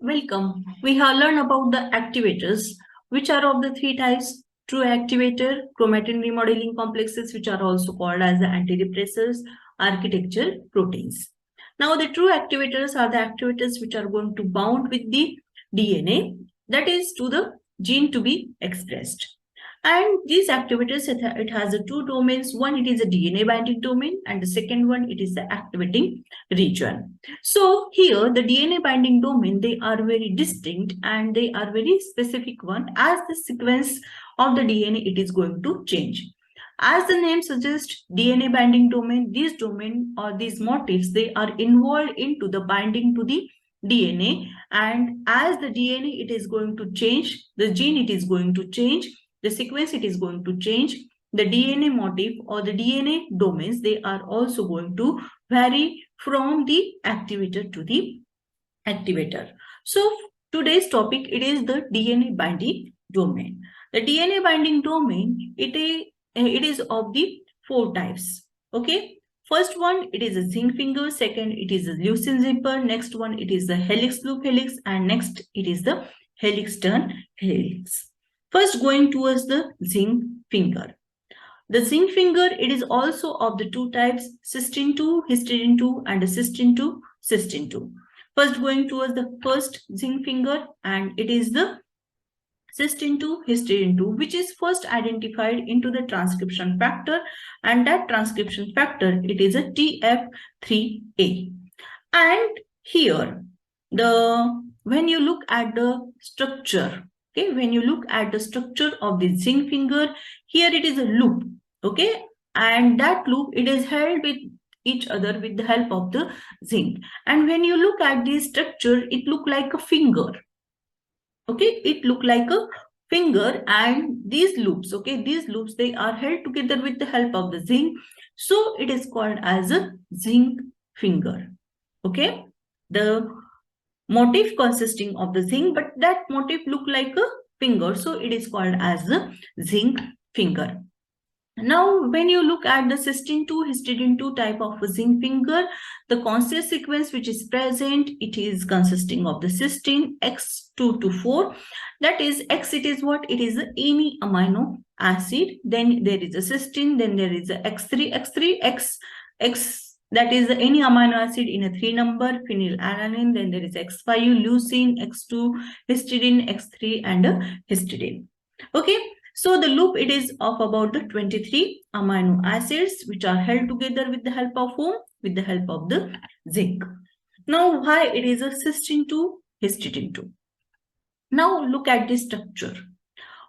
Welcome. We have learned about the activators, which are of the three types: true activator, chromatin remodeling complexes, which are also called as the antidepressors, architecture proteins. Now, the true activators are the activators which are going to bound with the DNA, that is to the gene to be expressed. And these activators, it has the two domains. One, it is a DNA binding domain, and the second one, it is the activating region. So here the DNA binding domain, they are very distinct and they are very specific one. As the sequence of the DNA, it is going to change. As the name suggests, DNA binding domain, these domain or these motifs, they are involved into the binding to the DNA, and as the DNA it is going to change, the gene it is going to change, the sequence it is going to change, the DNA motif or the DNA domains, they are also going to vary from the activator to the activator. So today's topic, it is the DNA binding domain. The DNA binding domain, it is of the four types. Okay. First one, it is a zinc finger. Second, it is a leucine zipper. Next one, it is the Helix Loop Helix. And next, it is the Helix Turn Helix. First, going towards the zinc finger. The zinc finger, it is also of the two types, cysteine 2, histidine 2, and cysteine 2, cysteine 2. First, going towards the first zinc finger, and it is the cysteine 2, histidine 2, which is first identified into the transcription factor, and that transcription factor, it is a TF3A. And here, when you look at the structure, okay, when you look at the structure of the zinc finger, here it is a loop, okay, and that loop, it is held with each other with the help of the zinc. And when you look at the structure, it look like a finger, okay, it look like a finger, and these loops, okay, these loops, they are held together with the help of the zinc, so it is called as a zinc finger. Okay, the motif consisting of the zinc, but that motif look like a finger, so it is called as the zinc finger. Now, when you look at the cysteine 2, histidine 2 type of a zinc finger, the constant sequence which is present, it is consisting of the cysteine X2 to 4. That is, X, it is what? It is any amino acid. Then there is a cysteine, then there is a X3, X, that is any amino acid in a 3 number, phenylalanine, then there is X5, leucine, X2, histidine, X3, and histidine. Okay. So the loop, it is of about the 23 amino acids which are held together with the help of whom? With the help of the zinc. Now, why it is a cysteine 2, histidine 2? Now look at this structure.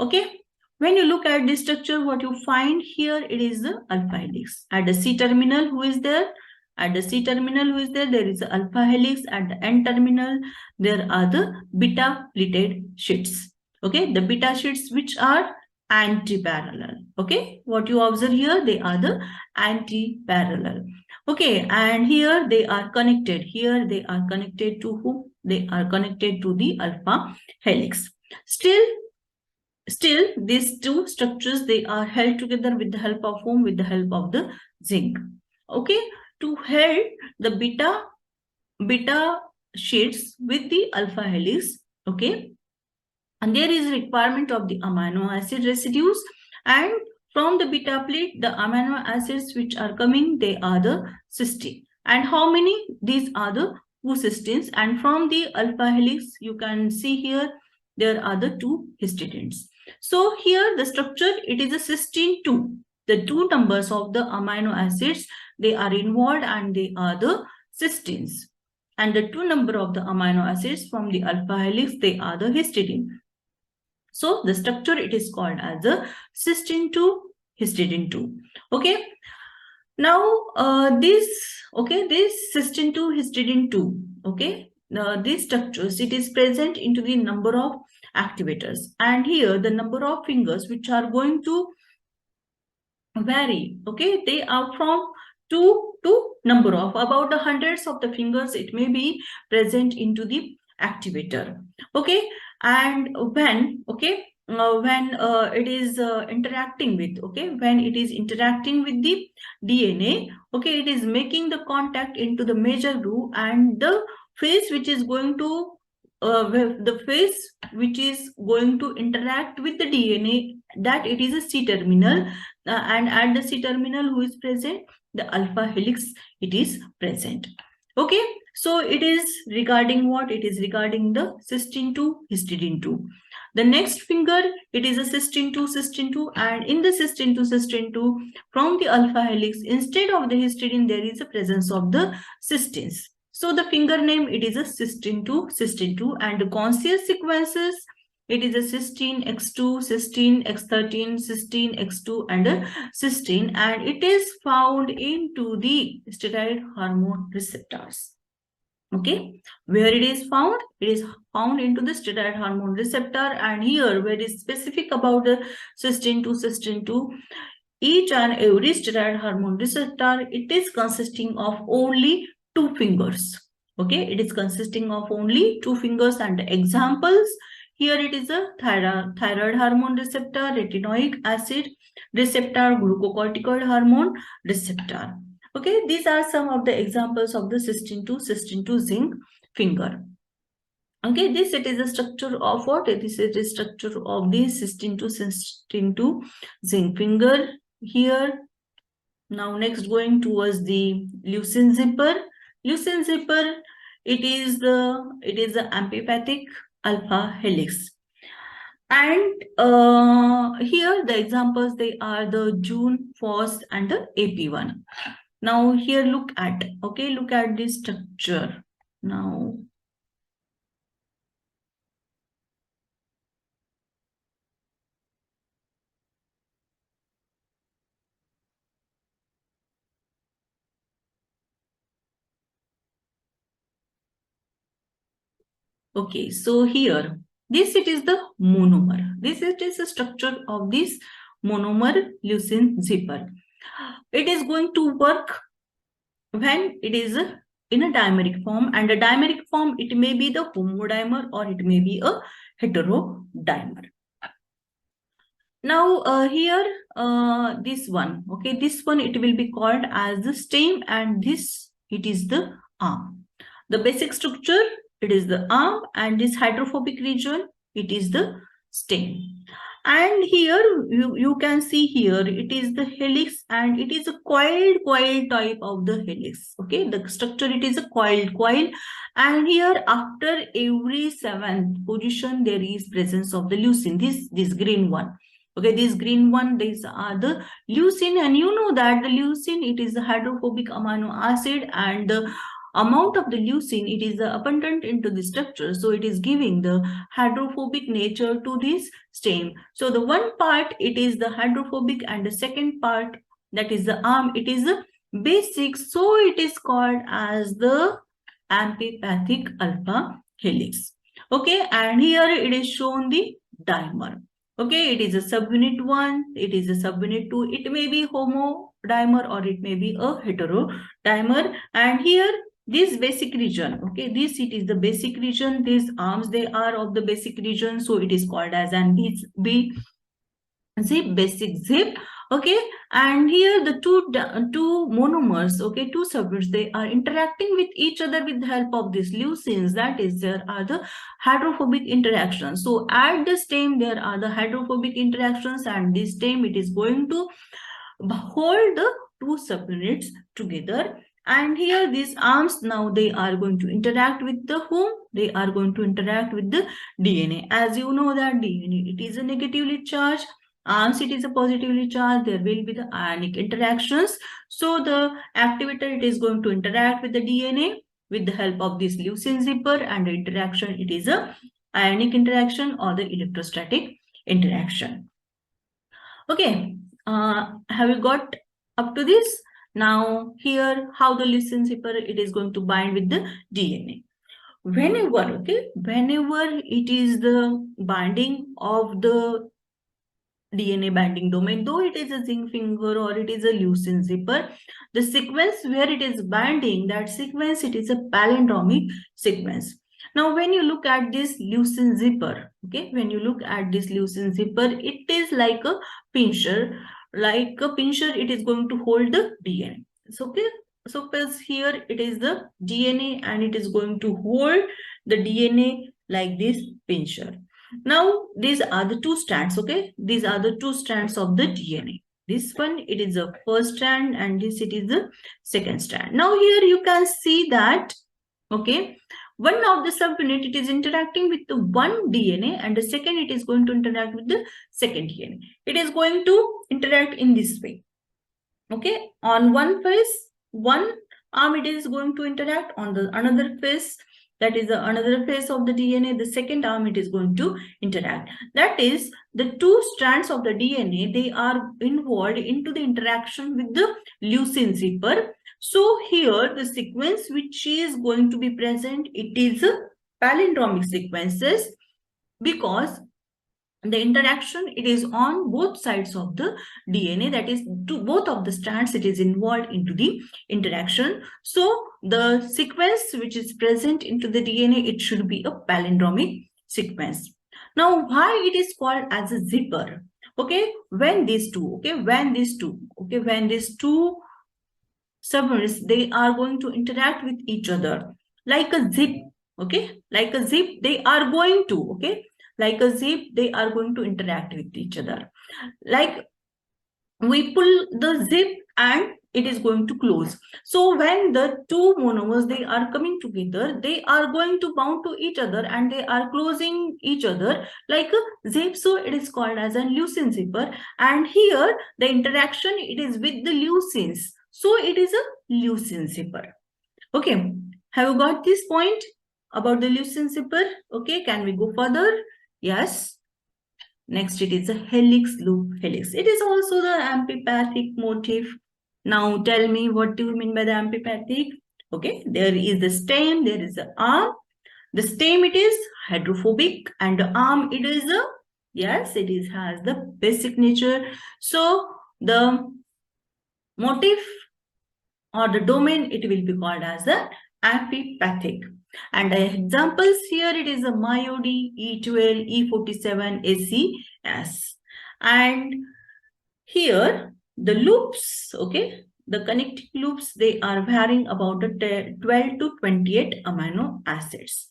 Okay. When you look at this structure, what you find here, it is the alpha helix. At the C terminal, who is there? At the C terminal, who is there? There is the alpha helix. At the N terminal, there are the beta pleated sheets. Okay. The beta sheets which are anti-parallel. Okay, what you observe here, they are the anti-parallel. Okay, and here they are connected. Here they are connected to whom? They are connected to the alpha helix. Still these two structures, they are held together with the help of whom? With the help of the zinc. Okay, to hold the beta sheets with the alpha helix. Okay. And there is a requirement of the amino acid residues, and from the beta plate, the amino acids which are coming, they are the cysteine. And how many? These are the 2 cysteines. And from the alpha helix, you can see here, there are the 2 histidines. So here the structure, it is a cysteine 2. The 2 numbers of the amino acids, they are involved, and they are the cysteines. And the 2 number of the amino acids from the alpha helix, they are the histidine. So the structure, it is called as the cysteine 2, histidine 2. Okay. Now this cysteine 2, histidine 2. Okay. These structures, it is present into the number of activators, and here the number of fingers which are going to vary. Okay, they are from 2 to number of about the hundreds of the fingers, it may be present into the activator. Okay. And when it is interacting with, when it is interacting with the DNA, it is making the contact into the major groove, and the phase which is going to the phase which is going to interact with the DNA, that it is a C terminal, and at the C terminal who is present? The alpha helix, it is present. Okay, so it is regarding what? It is regarding the cysteine 2, histidine 2. The next finger, it is a cysteine 2, and in the cysteine 2, from the alpha helix, instead of the histidine, there is a presence of the cysteines. So the finger name, it is a cysteine 2, and the conscious sequences, it is a cysteine X2, cysteine X13, cysteine X2, and a cysteine, and it is found into the steroid hormone receptors. Okay, where it is found? It is found into the steroid hormone receptor, and here where it is specific about the cysteine 2, each and every steroid hormone receptor, it is consisting of only 2 fingers. Okay, it is consisting of only 2 fingers, and the examples here, it is a thyroid hormone receptor, retinoic acid receptor, glucocorticoid hormone receptor. Okay, these are some of the examples of the cysteine 2 zinc finger. Okay, this it is a structure of what? This is the structure of the cysteine 2 zinc finger here. Now next, going towards the leucine zipper. Leucine zipper, it is the amphipathic alpha helix. And here the examples, they are the June, FOSS, and the AP1. Now here look at this structure. Now okay, so here, this it is the monomer. This it is the structure of this monomer leucine zipper. It is going to work when it is in a dimeric form, and a dimeric form, it may be the homodimer or it may be a heterodimer. Now here this one, okay, this one it will be called as the stem, and this it is the arm. The basic structure, it is the arm, and this hydrophobic region, it is the stem. And here you can see here, it is the helix, and it is a coiled type of the helix. Okay, the structure, it is a coil, and here after every 7th position there is presence of the leucine, this green one. Okay, this green one, these are the leucine, and you know that the leucine, it is a hydrophobic amino acid, and the amount of the leucine, it is abundant into the structure, so it is giving the hydrophobic nature to this stem. So the one part, it is the hydrophobic, and the second part, that is the arm, it is a basic, so it is called as the amphipathic alpha helix. Okay, and here it is shown the dimer. Okay, it is a subunit 1, it is a subunit 2, it may be homodimer or it may be a heterodimer, and here this basic region, okay, this it is the basic region, these arms, they are of the basic region, so it is called as an basic zip. Okay, and here the two monomers, okay, two subunits, they are interacting with each other with the help of these leucines, that is, there are the hydrophobic interactions. So at the stem there are the hydrophobic interactions, and this stem, it is going to hold the two subunits together. And here these arms, now they are going to interact with the whom? They are going to interact with the DNA. As you know that DNA, it is a negatively charged, arms, it is a positively charged, there will be the ionic interactions. So the activator, it is going to interact with the DNA with the help of this leucine zipper, and the interaction, it is a ionic interaction or the electrostatic interaction. Okay, have you got up to this? Now here, how the leucine zipper, it is going to bind with the DNA. Whenever it is the binding of the DNA binding domain, though it is a zinc finger or it is a leucine zipper, the sequence where it is binding, that sequence, it is a palindromic sequence. Now, when you look at this leucine zipper, okay, when you look at this leucine zipper, it is like a pincher. Like a pincher, it is going to hold the DNA. So, okay, so here it is the DNA, and it is going to hold the DNA like this pincher. Now these are the two strands, okay? These are the two strands of the DNA. This one, it is the first strand, and this, it is the second strand. Now here you can see that, okay, one of the subunit, it is interacting with the one DNA, and the second, it is going to interact with the second DNA. It is going to interact in this way. Okay, on one face, one arm, it is going to interact. On the another face, that is the another face of the DNA, the second arm, it is going to interact. That is, the two strands of the DNA, they are involved into the interaction with the leucine zipper. So here the sequence which is going to be present, it is a palindromic sequences, because the interaction, it is on both sides of the DNA, that is to both of the strands, it is involved into the interaction. So the sequence which is present into the DNA, it should be a palindromic sequence. Now why it is called as a zipper? Okay, when these two subunits, they are going to interact with each other like a zip, okay, like a zip, they are going to, okay, like a zip, they are going to interact with each other. Like we pull the zip and it is going to close. So when the two monomers, they are coming together, they are going to bound to each other and they are closing each other like a zip. So it is called as a leucine zipper. And here the interaction, it is with the leucines. So it is a leucine zipper. Okay, have you got this point about the leucine zipper? Okay, can we go further? Yes. Next, it is a helix loop helix. It is also the amphipathic motif. Now tell me, what do you mean by the amphipathic? Okay, there is the stem, there is the arm. The stem, it is hydrophobic, and the arm, it is a, yes, it is has the basic nature. So the motif or the domain, it will be called as the amphipathic. And the examples here, it is a MyoD, E12, E47, ACS. And here the loops, okay, the connecting loops, they are varying about the 12 to 28 amino acids.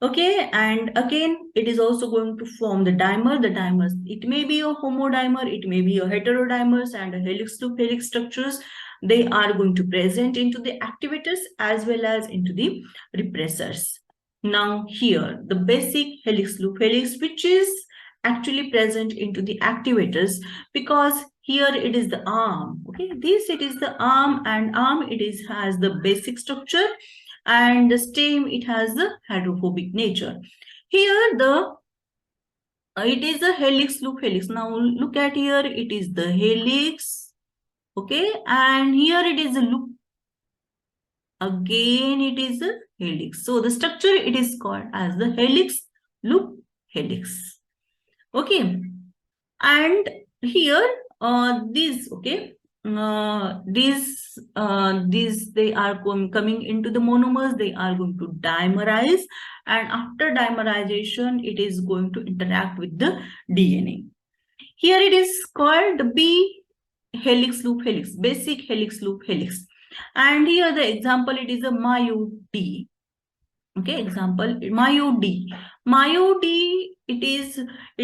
Okay, and again, it is also going to form the dimer. The dimers, it may be a homodimer, it may be a heterodimers, and a helix loop helix structures, they are going to present into the activators as well as into the repressors. Now here, the basic helix loop helix, which is actually present into the activators, because here it is the arm. Okay, this, it is the arm, and arm, it is has the basic structure, and the stem, it has the hydrophobic nature. Here the it is a helix loop helix. Now look at here, it is the helix, okay, and here it is a loop, again it is a helix. So the structure, it is called as the helix loop helix. Okay, and here these, okay, these they are coming into the monomers, they are going to dimerize, and after dimerization, it is going to interact with the DNA. Here it is called B helix loop helix, basic helix loop helix. And here the example, it is a MyoD. Okay, example, MyoD. MyoD, it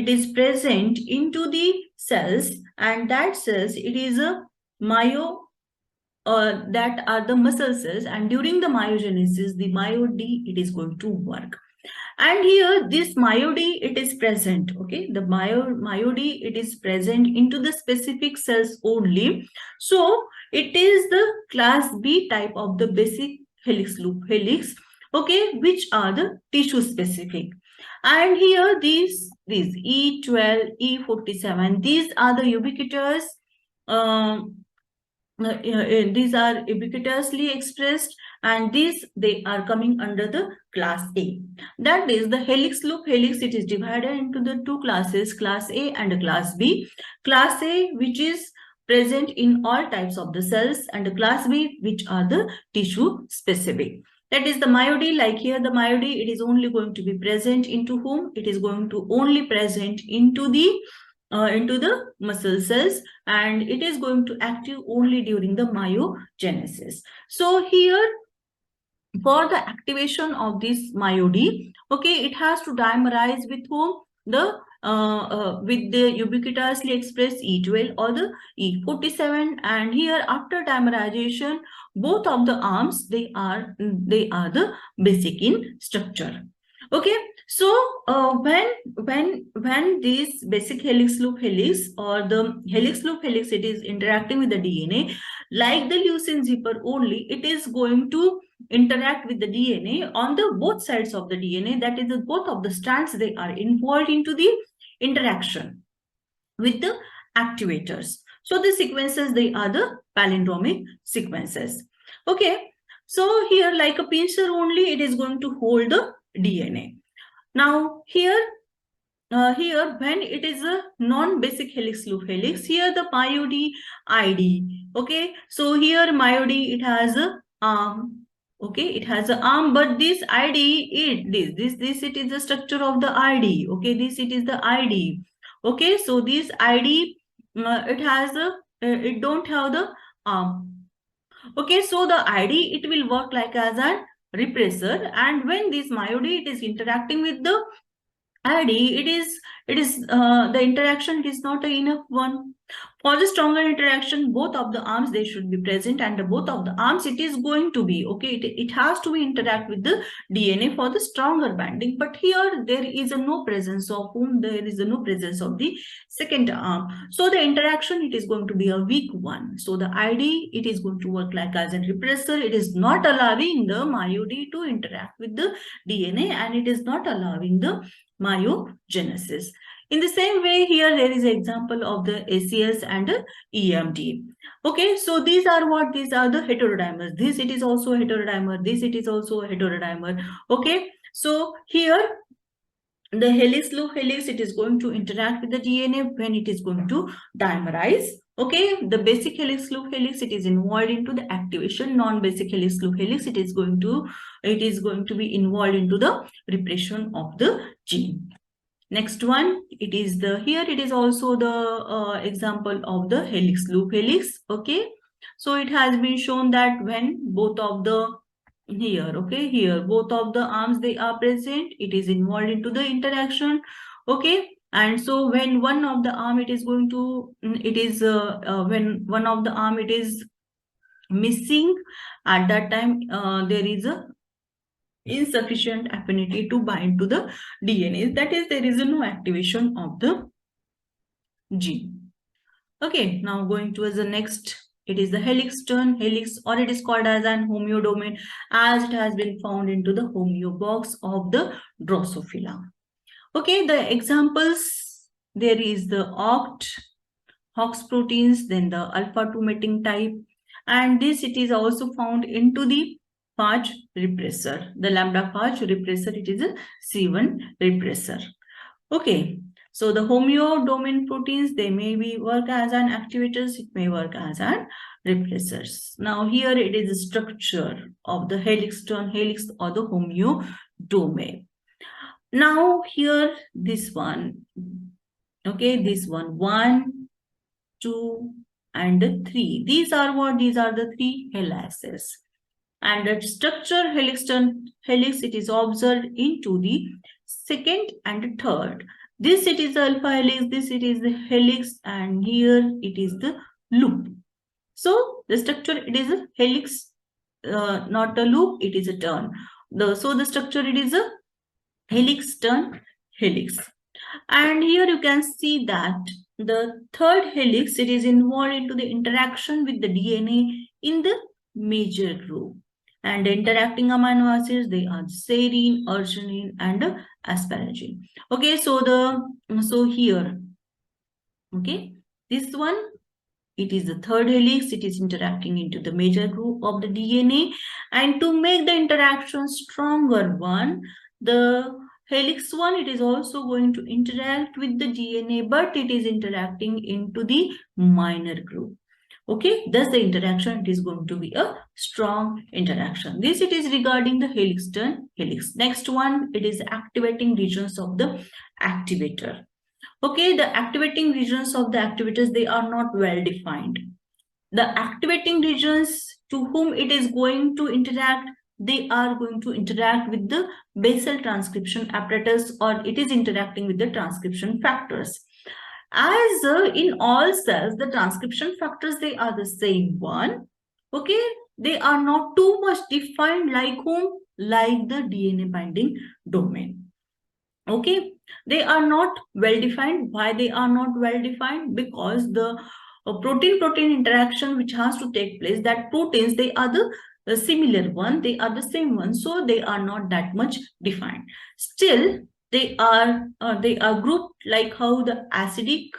is present into the cells, and that cells, it is a myo, that are the muscle cells, and during the myogenesis, the MyoD, it is going to work. And here this MyoD, it is present, okay, the MyoD, it is present into the specific cells only. So it is the class B type of the basic helix loop helix, okay, which are the tissue specific. And here these E12, E47, these are the ubiquitous, these are ubiquitously expressed, and these, they are coming under the class A. That is the helix loop helix, it is divided into the two classes, class A and class B. Class A, which is present in all types of the cells, and the class B, which are the tissue specific. That is the MyoD. Like here, the MyoD, it is only going to be present into whom? It is going to only present into the muscle cells, and it is going to active only during the myogenesis. So here for the activation of this MyoD, okay, it has to dimerize with whom? With the ubiquitously expressed E12 or the E47, and here after dimerization, both of the arms they are the basic in structure. Okay, so when this basic helix loop helix or the helix loop helix, it is interacting with the DNA, like the leucine zipper only, it is going to interact with the DNA on the both sides of the DNA, that is the both of the strands they are involved into the interaction with the activators. So the sequences, they are the palindromic sequences. Okay, so here like a pincer only, it is going to hold the DNA. Now here when it is a non-basic helix loop helix, here the MyoD ID. Okay, so here MyoD, it has a arm. Okay, it has an arm, but this ID, this it is the structure of the ID. Okay, this it is the ID. Okay, so this ID, it has a it don't have the arm. Okay, so the ID, it will work like as a repressor, and when this MyoD, it is interacting with the ID, it is the interaction, it is not enough one. For the stronger interaction, both of the arms they should be present, and both of the arms it is going to be okay. It has to be interact with the DNA for the stronger binding. But here there is a no presence of whom, there is a no presence of the second arm. So the interaction, it is going to be a weak one. So the ID, it is going to work like as a repressor. It is not allowing the MyoD to interact with the DNA, and it is not allowing the myogenesis. In the same way, here there is an example of the ACS and EMD. Okay, so these are what? These are the heterodimers. This it is also a heterodimer. This it is also a heterodimer. Okay, so here the helix loop helix, it is going to interact with the DNA when it is going to dimerize. Okay, the basic helix loop helix, it is involved into the activation. Non-basic helix loop helix, it is going to be involved into the repression of the gene. Next one, it is the, here it is also the example of the helix loop helix. Okay, so it has been shown that when both of the here, okay, here both of the arms they are present, it is involved into the interaction. Okay, and so when one of the arm it is going to when one of the arm it is missing, at that time there is a insufficient affinity to bind to the DNA, that is there is no activation of the gene. Okay, now going towards the next, it is the Helix Turn Helix, or it is called as an homeodomain, as it has been found into the homeo box of the Drosophila. Okay, the examples, there is the Hox proteins, then the alpha-2 mating type, and this it is also found into the Phage repressor. The lambda Phage repressor, it is a C1 repressor. Okay, so the homeodomain proteins, they may be work as an activators, it may work as an repressors. Now here it is the structure of the Helix Turn Helix or the homeodomain. Now here this one, okay, this one, 2, and 3. These are what? These are the 3 helices. And the structure Helix Turn Helix, it is observed into the second and third. This it is the alpha helix, this it is the helix, and here it is the loop. So the structure, it is a helix, not a loop, it is a turn. So the structure, it is a helix turn helix. And here you can see that the third helix, it is involved into the interaction with the DNA in the major group. And the interacting amino acids, they are serine, arginine, and asparagine. Okay, so here, okay, this one, it is the third helix, it is interacting into the major group of the DNA. And to make the interaction stronger one, the helix one, it is also going to interact with the DNA, but it is interacting into the minor group. Okay, thus the interaction, it is going to be a strong interaction. This it is regarding the helix turn helix. Next one, it is activating regions of the activator. Okay, the activating regions of the activators, they are not well defined. The activating regions to whom it is going to interact, they are going to interact with the basal transcription apparatus, or it is interacting with the transcription factors. As in all cells, the transcription factors, they are the same one. Okay, they are not too much defined like whom? Like the DNA binding domain. Okay, they are not well defined. Why they are not well defined? Because the protein-protein interaction which has to take place, that proteins, they are the similar one, they are the same one, so they are not that much defined. Still, they are grouped like how the acidic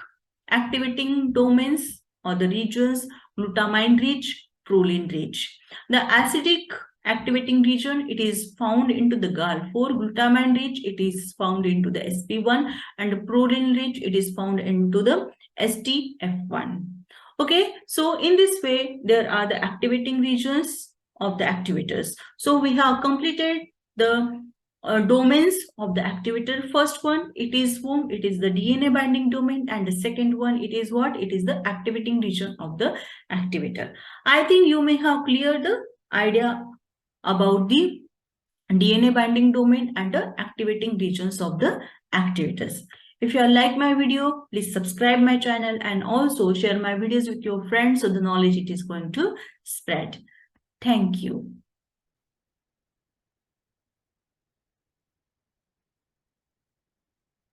activating domains or the regions, glutamine rich, proline rich. The acidic activating region, it is found into the GAL4, glutamine rich, it is found into the SP1, and proline rich, it is found into the STF1. Okay, so in this way, there are the activating regions of the activators. So we have completed the domains of the activator. First one, it is whom? It is the DNA binding domain, and the second one, it is what? It is the activating region of the activator. I think you may have cleared the idea about the DNA binding domain and the activating regions of the activators. If you like my video, please subscribe my channel and also share my videos with your friends so the knowledge it is going to spread. Thank you.